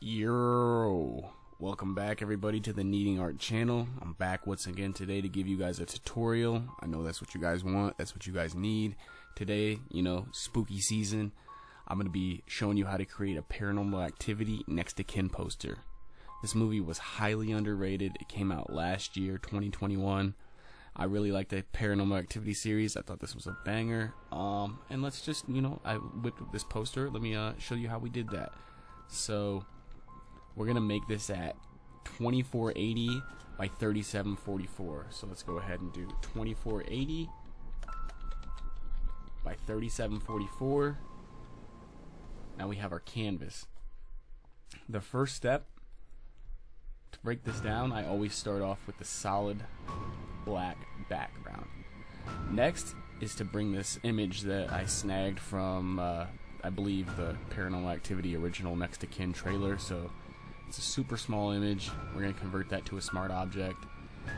Yo, welcome back everybody to the Needing Art channel. I'm back once again today to give you guys a tutorial. I know that's what you guys want, that's what you guys need. Today, spooky season, I'm going to be showing you how to create a Paranormal Activity next to kin poster. This movie was highly underrated. It came out last year, 2021. I really like the Paranormal Activity series. I thought this was a banger. And let's just, I whipped up this poster. Let me show you how we did that. So we're gonna make this at 2480 by 3744. So let's go ahead and do 2480 by 3744. Now we have our canvas. The first step to break this down, I always start off with the solid black background. Next is to bring this image that I snagged from I believe the Paranormal Activity original Next to Kin trailer. So it's a super small image. We're going to convert that to a smart object,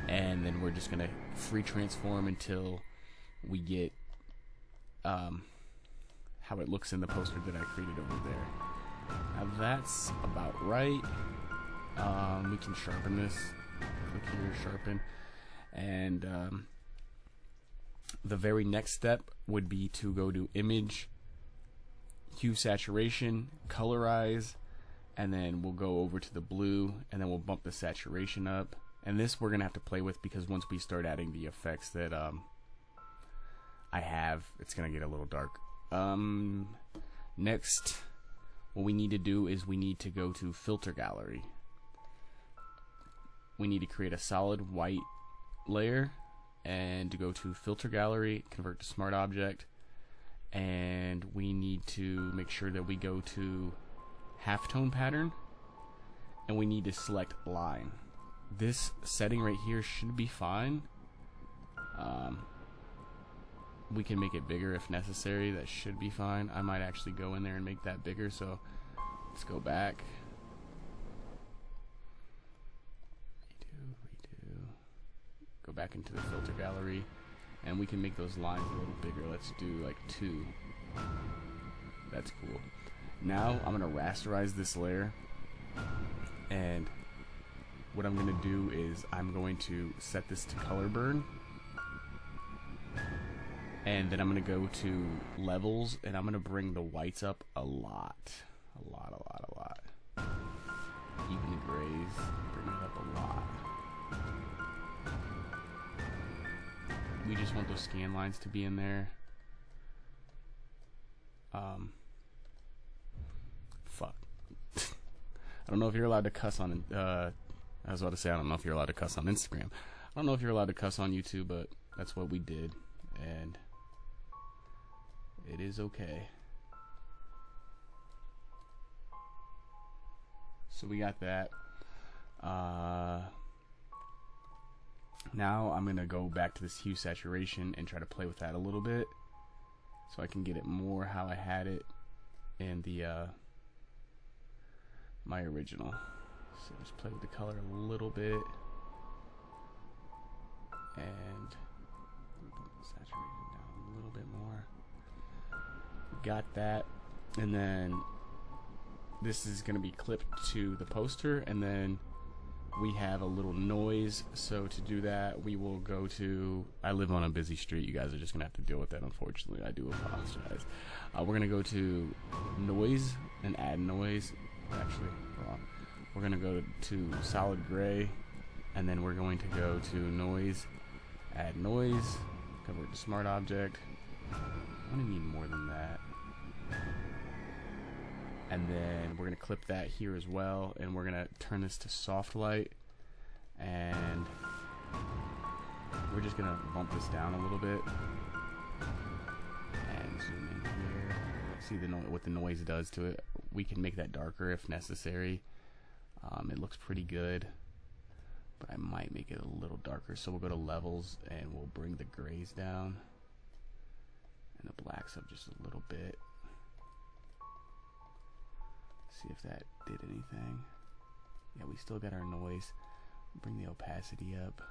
and then we're just going to free transform until we get how it looks in the poster that I created over there. Now that's about right. We can sharpen this. Click here, sharpen. And the very next step would be to go to Image, Hue Saturation, Colorize, and then we'll go over to the blue, and then we'll bump the saturation up. And this we're gonna have to play with, because once we start adding the effects that I have, it's gonna get a little dark. Next, what we need to do is we need to go to Filter Gallery. We need to create a solid white layer, and to go to Filter Gallery, convert to Smart Object, and we need to make sure that we go to Halftone Pattern, and we need to select Line. This setting right here should be fine. We can make it bigger if necessary. That should be fine. I might actually go in there and make that bigger, so let's go back. Redo. Go back into the Filter Gallery, and we can make those lines a little bigger. Let's do like 2. That's cool. Now I'm going to rasterize this layer, and what I'm going to do is I'm going to set this to color burn, and then I'm going to go to levels, and I'm going to bring the whites up a lot. Even the grays, bring it up a lot. We just want those scan lines to be in there. Fuck. I don't know if you're allowed to cuss on I was about to say I don't know if you're allowed to cuss on Instagram. I don't know if you're allowed to cuss on YouTube, but that's what we did, and it is okay. So we got that. Now I'm gonna go back to this hue saturation and try to play with that a little bit, so I can get it more how I had it in the my original. So just play with the color a little bit, and saturate it down a little bit more. Got that, and then this is gonna be clipped to the poster, and then we have a little noise. So to do that, we will go to, I live on a busy street, you guys are just gonna have to deal with that, unfortunately. I do apologize. We're gonna go to noise and add noise. Actually, wrong. We're gonna go to solid gray, and then we're going to go to noise, add noise, convert to smart object. I'm gonna need more than that. And then we're going to clip that here as well, and we're going to turn this to soft light, and we're just going to bump this down a little bit and zoom in here. See what the noise does to it. We can make that darker if necessary. It looks pretty good, but I might make it a little darker. So we'll go to levels, and we'll bring the grays down and the blacks up just a little bit. See if that did anything. Yeah, we still got our noise. Bring the opacity up.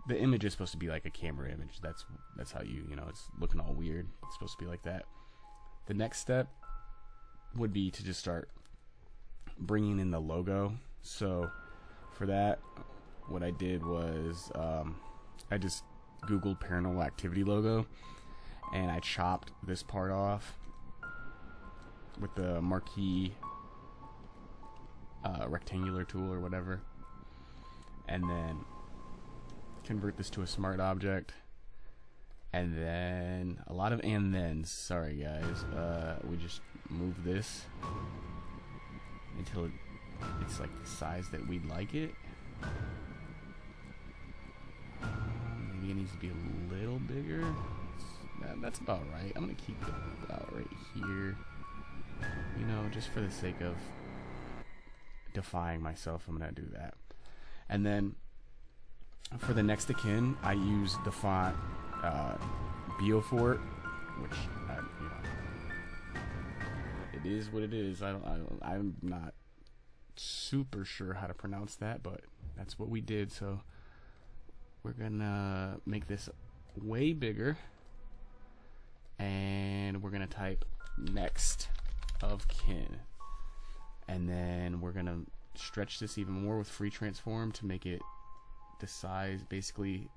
The image is supposed to be like a camera image. That's how it's looking all weird. It's supposed to be like that. The next step would be to just start bringing in the logo. So for that, what I did was I just Googled Paranormal Activity logo, and I chopped this part off with the marquee rectangular tool or whatever, and then convert this to a smart object. And then a lot of and thens. Sorry guys, we just move this until it's like the size that we'd like it. Maybe it needs to be a little bigger. That's about right. I'm gonna keep it about right here. You know, just for the sake of defying myself, I'm gonna do that. And then for the next akin, I use the font Beaufort, which you know, it is what it is. I'm not super sure how to pronounce that, but that's what we did. So we're gonna make this way bigger, and we're gonna type next of kin, and then we're gonna stretch this even more with free transform to make it the size. Basically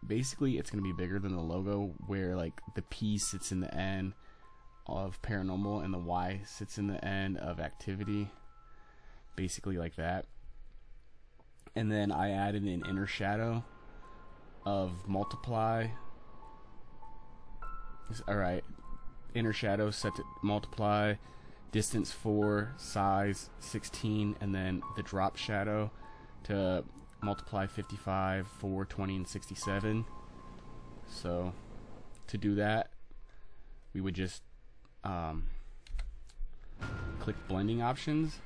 it's going to be bigger than the logo, where like the P sits in the N of paranormal and the Y sits in the N of activity, basically like that. And then I added an inner shadow of multiply. Alright, inner shadow set to multiply, distance 4, size 16, and then the drop shadow to multiply 55, 4, 20, and 67. So to do that, we would just click blending options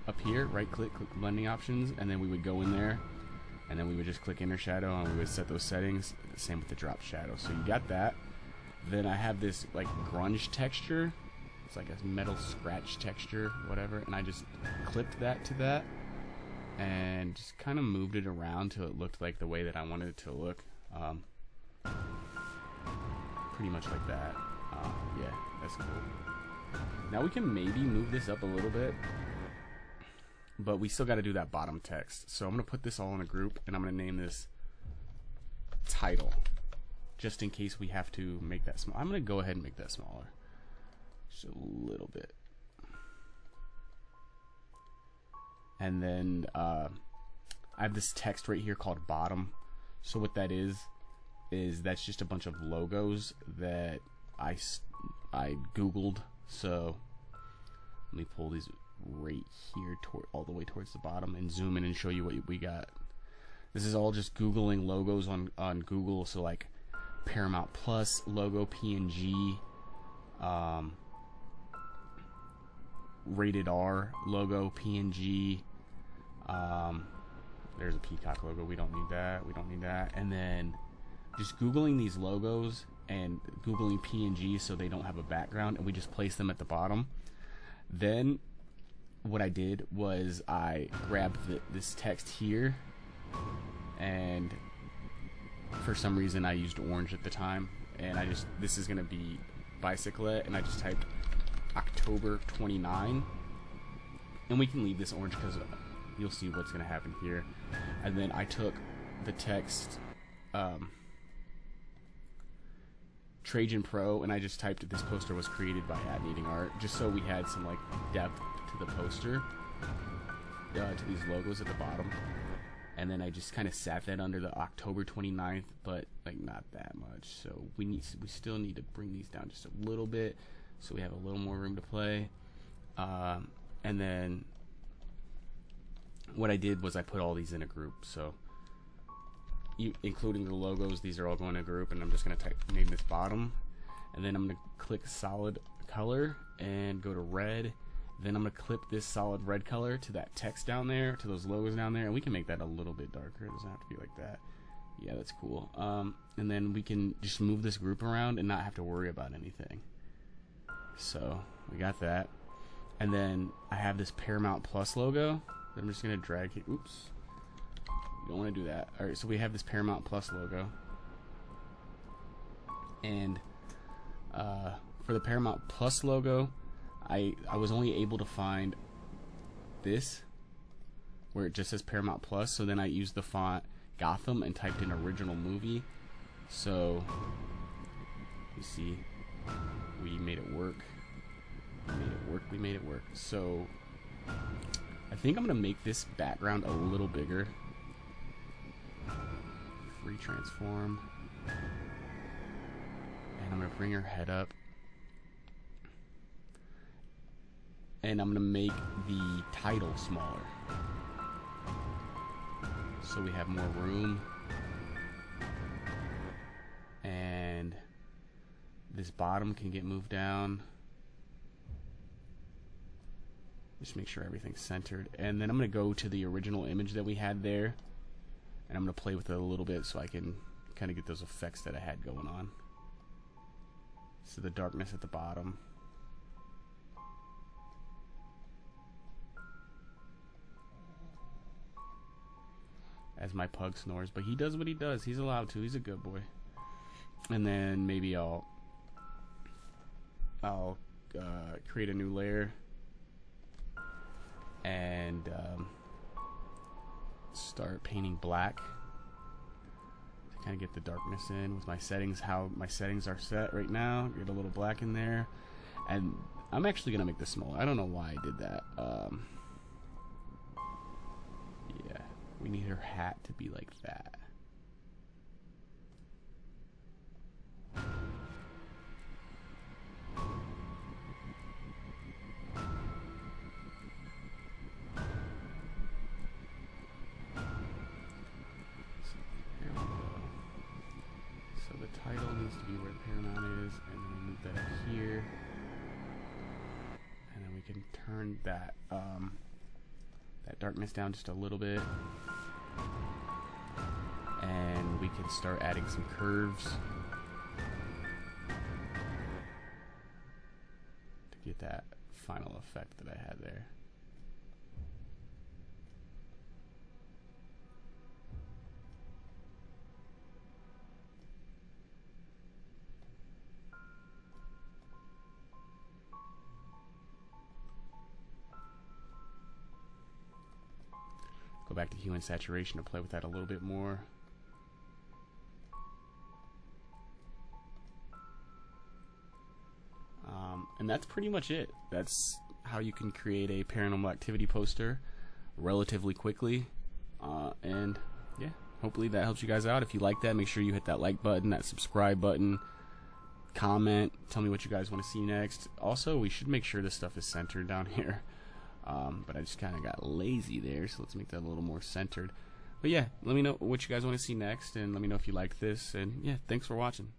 up here, right click blending options, and then we would go in there, and then we would just click inner shadow, and we would set those settings. Same with the drop shadow. So you got that. Then I have this like grunge texture. It's like a metal scratch texture, whatever, and I just clipped that to that and just kind of moved it around till it looked like the way that I wanted it to look. Pretty much like that. Yeah, that's cool. Now we can maybe move this up a little bit, but we still got to do that bottom text. So I'm going to put this all in a group, and I'm going to name this title, just in case we have to make that small. I'm going to go ahead and make that smaller, just a little bit. And then I have this text right here called bottom. So what that is that's just a bunch of logos that I Googled. So let me pull these right here all the way towards the bottom and zoom in and show you what we got. This is all just Googling logos on Google. So like Paramount Plus logo PNG, Rated R logo PNG. There's a peacock logo. We don't need that. We don't need that. And then just Googling these logos and Googling PNG so they don't have a background, and we just place them at the bottom. Then what I did was I grabbed this text here, and for some reason I used orange at the time, and this is gonna be bicyclette, and I just typed October 29, and we can leave this orange because you'll see what's gonna happen here. And then I took the text Trajan Pro, and I just typed this poster was created by @needingart, just so we had some like depth to the poster, to these logos at the bottom. And then I just kind of sat that under the October 29th, but like not that much. So we still need to bring these down just a little bit, so we have a little more room to play. And then what I did was I put all these in a group. So including the logos, these are all going in a group, and I'm just going to name this bottom, and then I'm going to click solid color and go to red. Then I'm going to clip this solid red color to that text down there, to those logos down there, and we can make that a little bit darker. It doesn't have to be like that. Yeah, that's cool. And then we can just move this group around and not have to worry about anything. So we got that. And then I have this Paramount Plus logo that I'm just going to drag here. Oops. You don't want to do that. Alright, so we have this Paramount Plus logo. And For the Paramount Plus logo, I was only able to find this, where it just says Paramount Plus, so then I used the font Gotham and typed in original movie. So, you see, we made it work. We made it work. So, I think I'm going to make this background a little bigger. Free transform. And I'm going to bring her head up. And I'm going to make the title smaller, so we have more room. And this bottom can get moved down. Just make sure everything's centered. And then I'm going to go to the original image that we had there, and I'm going to play with it a little bit so I can kind of get those effects that I had going on. So the darkness at the bottom. As my pug snores, but he does what he does. He's allowed to. He's a good boy. And then maybe I'll create a new layer and start painting black to kind of get the darkness in with my settings. How my settings are set right now. Get a little black in there, and I'm actually gonna make this smaller. I don't know why I did that. Yeah. We need her hat to be like that. So the title needs to be where the Paramount is, and then we move that up here. And then we can turn that that darkness down just a little bit, and we can start adding some curves to get that final effect that I had there. Go back to hue and saturation to play with that a little bit more. And that's pretty much it. That's how you can create a Paranormal Activity poster relatively quickly. And yeah, hopefully that helps you guys out. If you like that, make sure you hit that like button, that subscribe button, comment, tell me what you guys want to see next. Also, we should make sure this stuff is centered down here. But I just kind of got lazy there, so let's make that a little more centered. But yeah, let me know what you guys want to see next, and let me know if you like this. And yeah, thanks for watching.